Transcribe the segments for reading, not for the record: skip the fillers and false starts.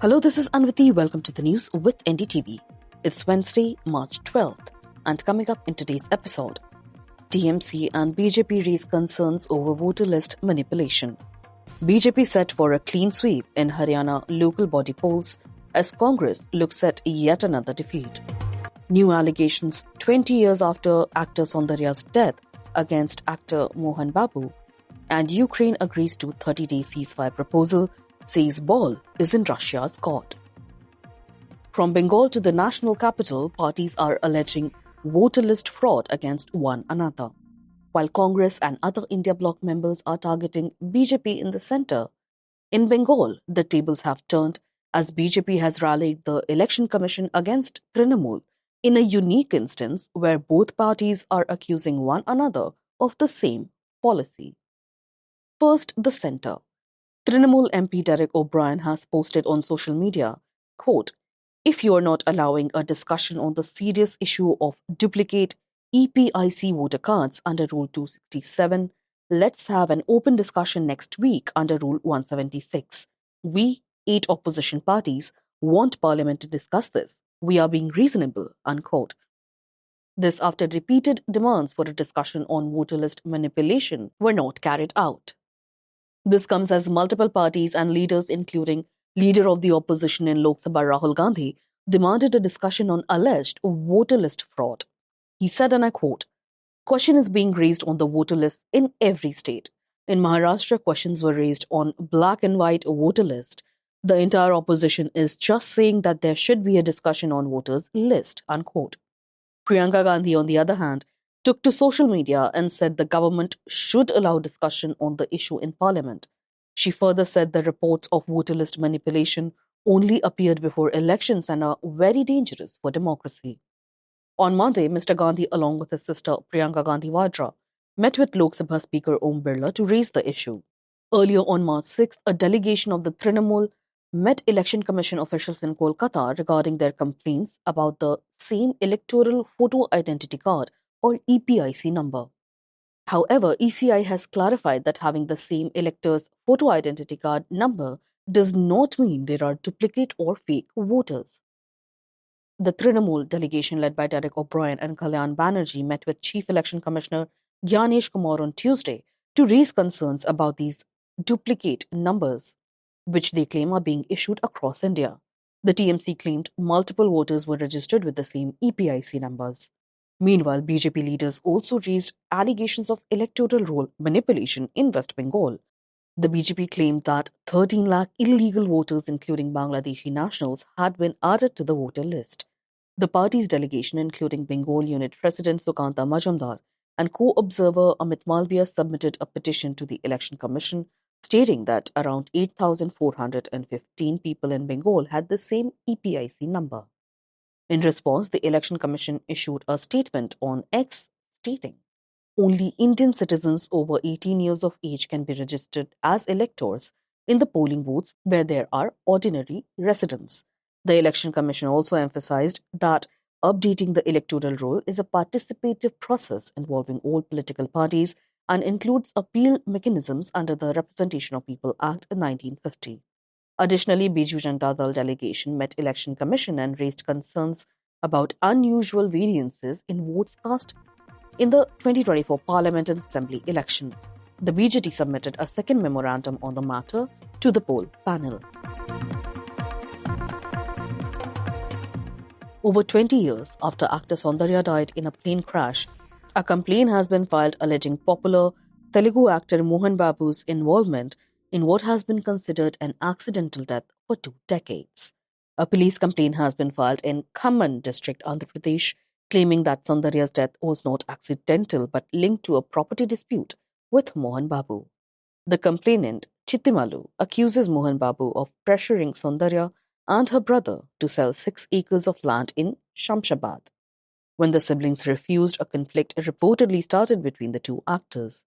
Hello, this is Anvati. Welcome to the news with NDTV. It's Wednesday, March 12th, and coming up in today's episode, TMC and BJP raise concerns over voter list manipulation. BJP set for a clean sweep in Haryana local body polls as Congress looks at yet another defeat. New allegations 20 years after actor Soundarya's death against actor Mohan Babu, and Ukraine agrees to 30-day ceasefire proposal, says ball is in Russia's court. From Bengal to the national capital, parties are alleging voter list fraud against one another. While Congress and other India bloc members are targeting BJP in the centre, in Bengal, the tables have turned as BJP has rallied the Election Commission against Trinamool in a unique instance where both parties are accusing one another of the same policy. First, the centre. Trinamool MP Derek O'Brien has posted on social media, quote, "If you are not allowing a discussion on the serious issue of duplicate EPIC voter cards under Rule 267, let's have an open discussion next week under Rule 176. We, 8 opposition parties, want Parliament to discuss this. We are being reasonable," unquote. This after repeated demands for a discussion on voter list manipulation were not carried out. This comes as multiple parties and leaders, including leader of the opposition in Lok Sabha Rahul Gandhi, demanded a discussion on alleged voter list fraud. He said, and I quote, "Question is being raised on the voter list in every state. In Maharashtra, questions were raised on black and white voter list. The entire opposition is just saying that there should be a discussion on voters list," unquote. Priyanka Gandhi, on the other hand, took to social media and said the government should allow discussion on the issue in Parliament. She further said the reports of voter list manipulation only appeared before elections and are very dangerous for democracy. On Monday, Mr. Gandhi, along with his sister Priyanka Gandhi Vadra, met with Lok Sabha Speaker Om Birla to raise the issue. Earlier on March 6th, a delegation of the Trinamool met Election Commission officials in Kolkata regarding their complaints about the same electoral photo identity card or EPIC number. However, ECI has clarified that having the same elector's photo identity card number does not mean there are duplicate or fake voters. The Trinamool delegation led by Derek O'Brien and Kalyan Banerjee met with Chief Election Commissioner Gyanesh Kumar on Tuesday to raise concerns about these duplicate numbers, which they claim are being issued across India. The TMC claimed multiple voters were registered with the same EPIC numbers. Meanwhile, BJP leaders also raised allegations of electoral roll manipulation in West Bengal. The BJP claimed that 13 lakh illegal voters, including Bangladeshi nationals, had been added to the voter list. The party's delegation, including Bengal Unit President Sukanta Majumdar and co-observer Amit Malviya, submitted a petition to the Election Commission stating that around 8,415 people in Bengal had the same EPIC number. In response, the Election Commission issued a statement on X stating, "Only Indian citizens over 18 years of age can be registered as electors in the polling booths where there are ordinary residents." The Election Commission also emphasized that updating the electoral roll is a participative process involving all political parties and includes appeal mechanisms under the Representation of People Act 1950. Additionally, Biju Janata Dal delegation met Election Commission and raised concerns about unusual variances in votes cast in the 2024 Parliament and Assembly election. The BJP submitted a second memorandum on the matter to the poll panel. Over 20 years after actor Soundarya died in a plane crash, a complaint has been filed alleging popular Telugu actor Mohan Babu's involvement in what has been considered an accidental death for 2 decades. A police complaint has been filed in Khamman district, Andhra Pradesh, claiming that Soundarya's death was not accidental but linked to a property dispute with Mohan Babu. The complainant, Chittimalu, accuses Mohan Babu of pressuring Soundarya and her brother to sell 6 acres of land in Shamshabad. When the siblings refused, a conflict reportedly started between the two actors.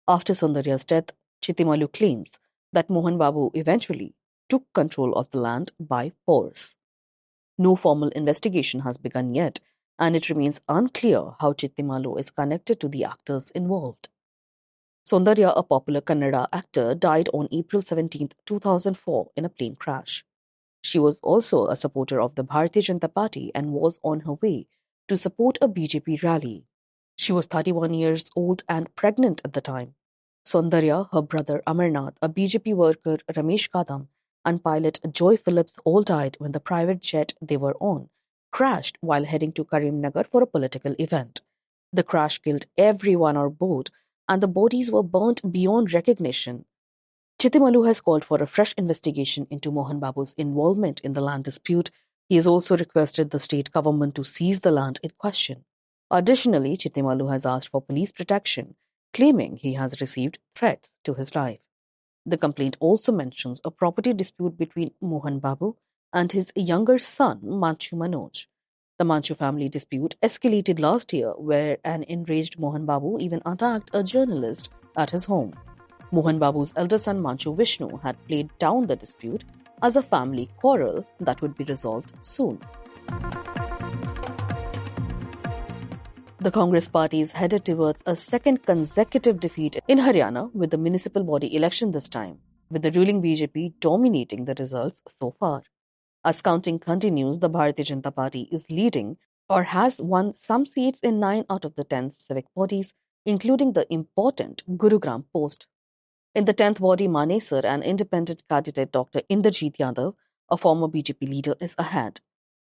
After Soundarya's death, Chittimalu claims that Mohan Babu eventually took control of the land by force. No formal investigation has begun yet, and it remains unclear how Chittimalu is connected to the actors involved. Soundarya, a popular Kannada actor, died on April 17, 2004 in a plane crash. She was also a supporter of the Bharatiya Janata Party and was on her way to support a BJP rally. She was 31 years old and pregnant at the time. Soundarya, her brother Amarnath, a BJP worker Ramesh Kadam, and pilot Joy Phillips all died when the private jet they were on crashed while heading to Karimnagar for a political event. The crash killed everyone on board, and the bodies were burnt beyond recognition. Chitimalu has called for a fresh investigation into Mohan Babu's involvement in the land dispute. He has also requested the state government to seize the land in question. Additionally, Chitimalu has asked for police protection, claiming he has received threats to his life. The complaint also mentions a property dispute between Mohan Babu and his younger son, Manchu Manoj. The Manchu family dispute escalated last year, where an enraged Mohan Babu even attacked a journalist at his home. Mohan Babu's elder son Manchu Vishnu had played down the dispute as a family quarrel that would be resolved soon. The Congress party is headed towards a second consecutive defeat in Haryana with the municipal body election this time, with the ruling BJP dominating the results so far. As counting continues, the Bharatiya Janata Party is leading or has won some seats in 9 out of the 10 civic bodies, including the important Gurugram post. In the 10th body, Manesar, an independent candidate Dr. Inderjeet Yadav, a former BJP leader, is ahead.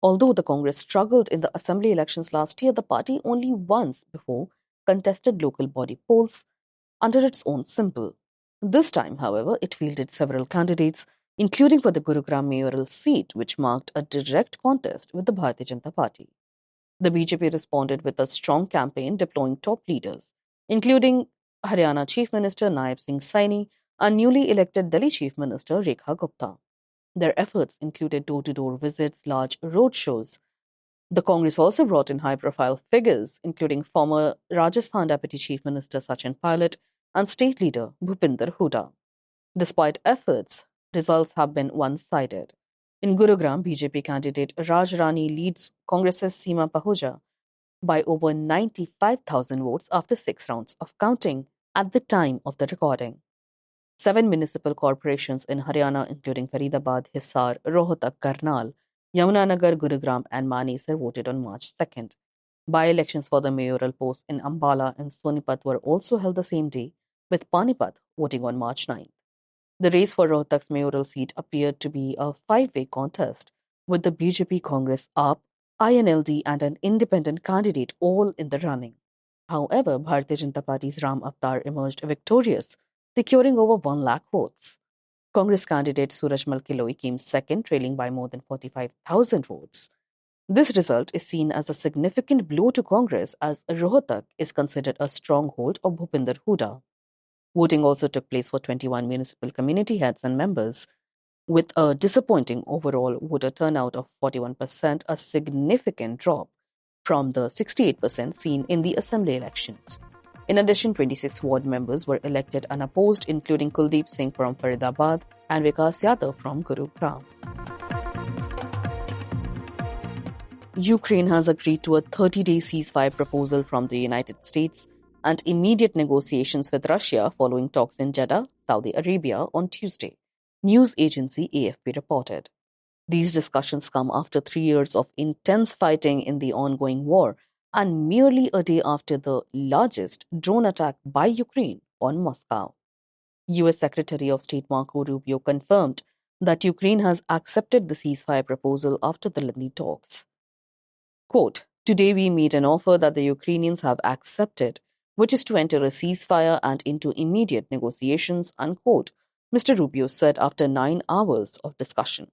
Although the Congress struggled in the assembly elections last year, the party only once before contested local body polls under its own symbol. This time, however, it fielded several candidates, including for the Gurugram mayoral seat, which marked a direct contest with the Bharatiya Janata Party. The BJP responded with a strong campaign deploying top leaders, including Haryana Chief Minister Naib Singh Saini and newly elected Delhi Chief Minister Rekha Gupta. Their efforts included door-to-door visits, large road shows. The Congress also brought in high-profile figures, including former Rajasthan Deputy Chief Minister Sachin Pilot and state leader Bhupinder Hooda. Despite efforts, results have been one-sided. In Gurugram, BJP candidate Raj Rani leads Congress's Seema Pahuja by over 95,000 votes after 6 rounds of counting at the time of the recording. 7 municipal corporations in Haryana, including Faridabad, Hisar, Rohtak, Karnal, Yamunanagar, Gurugram, and Manesar, voted on March 2nd. By-elections for the mayoral posts in Ambala and Sonipat were also held the same day, with Panipat voting on March 9th. The race for Rohtak's mayoral seat appeared to be a five-way contest, with the BJP, Congress, AAP, INLD, and an independent candidate all in the running. However, Bharatiya Janata Party's Ram Avatar emerged victorious, securing over 1 lakh votes. Congress candidate Surajmal Kiloi came second, trailing by more than 45,000 votes. This result is seen as a significant blow to Congress, as Rohtak is considered a stronghold of Bhupinder Hooda. Voting also took place for 21 municipal community heads and members, with a disappointing overall voter turnout of 41%, a significant drop from the 68% seen in the assembly elections. In addition, 26 ward members were elected unopposed, including Kuldeep Singh from Faridabad and Vikas Yadav from Gurugram. Ukraine has agreed to a 30-day ceasefire proposal from the United States and immediate negotiations with Russia following talks in Jeddah, Saudi Arabia, on Tuesday, news agency AFP reported. These discussions come after 3 years of intense fighting in the ongoing war and merely a day after the largest drone attack by Ukraine on Moscow. US Secretary of State Marco Rubio confirmed that Ukraine has accepted the ceasefire proposal after the lengthy talks. Quote, "Today we made an offer that the Ukrainians have accepted, which is to enter a ceasefire and into immediate negotiations," unquote, Mr. Rubio said after 9 hours of discussion.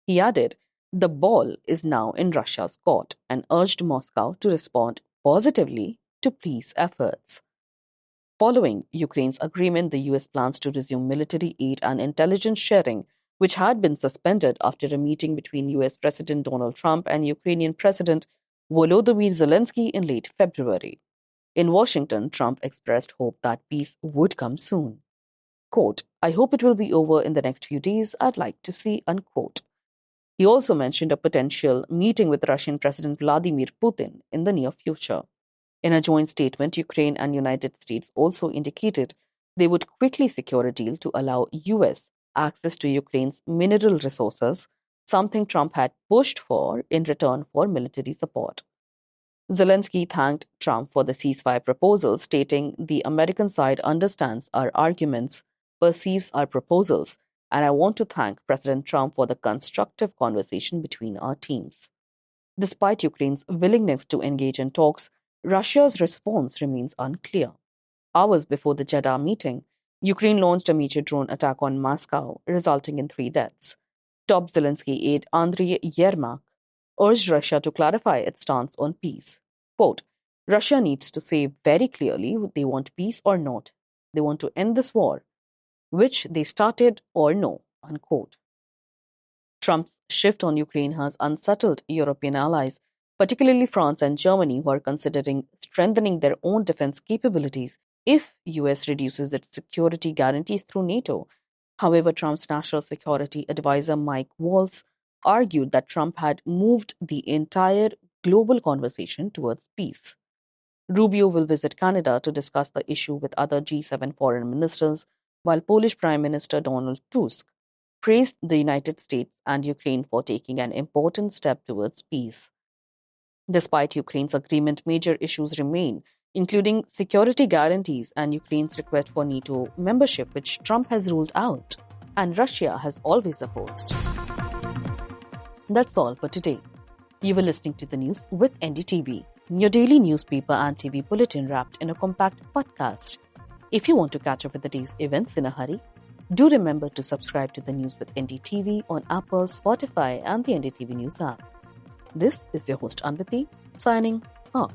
He added, "The ball is now in Russia's court," and urged Moscow to respond positively to peace efforts. Following Ukraine's agreement, the US plans to resume military aid and intelligence sharing, which had been suspended after a meeting between US President Donald Trump and Ukrainian President Volodymyr Zelensky in late February. In Washington, Trump expressed hope that peace would come soon. Quote, "I hope it will be over in the next few days, I'd like to see," unquote. He also mentioned a potential meeting with Russian President Vladimir Putin in the near future. In a joint statement, Ukraine and United States also indicated they would quickly secure a deal to allow US access to Ukraine's mineral resources something Trump had pushed for in return for military support. Zelensky thanked Trump for the ceasefire proposal, stating, "The American side understands our arguments, perceives our proposals, and I want to thank President Trump for the constructive conversation between our teams." Despite Ukraine's willingness to engage in talks, Russia's response remains unclear. Hours before the Jeddah meeting, Ukraine launched a major drone attack on Moscow, resulting in 3 deaths. Top Zelensky aide Andriy Yermak urged Russia to clarify its stance on peace. Quote, "Russia needs to say very clearly they want peace or not. They want to end this war, which they started or no." Unquote. Trump's shift on Ukraine has unsettled European allies, particularly France and Germany, who are considering strengthening their own defense capabilities if US reduces its security guarantees through NATO. However, Trump's national security advisor Mike Waltz argued that Trump had moved the entire global conversation towards peace. Rubio will visit Canada to discuss the issue with other G7 foreign ministers, while Polish Prime Minister Donald Tusk praised the United States and Ukraine for taking an important step towards peace. Despite Ukraine's agreement, major issues remain, including security guarantees and Ukraine's request for NATO membership, which Trump has ruled out and Russia has always opposed. That's all for today. You were listening to the news with NDTV, your daily newspaper and TV bulletin wrapped in a compact podcast. If you want to catch up with the day's events in a hurry, do remember to subscribe to the News with NDTV on Apple, Spotify, and the NDTV News app. This is your host Anviti, signing off.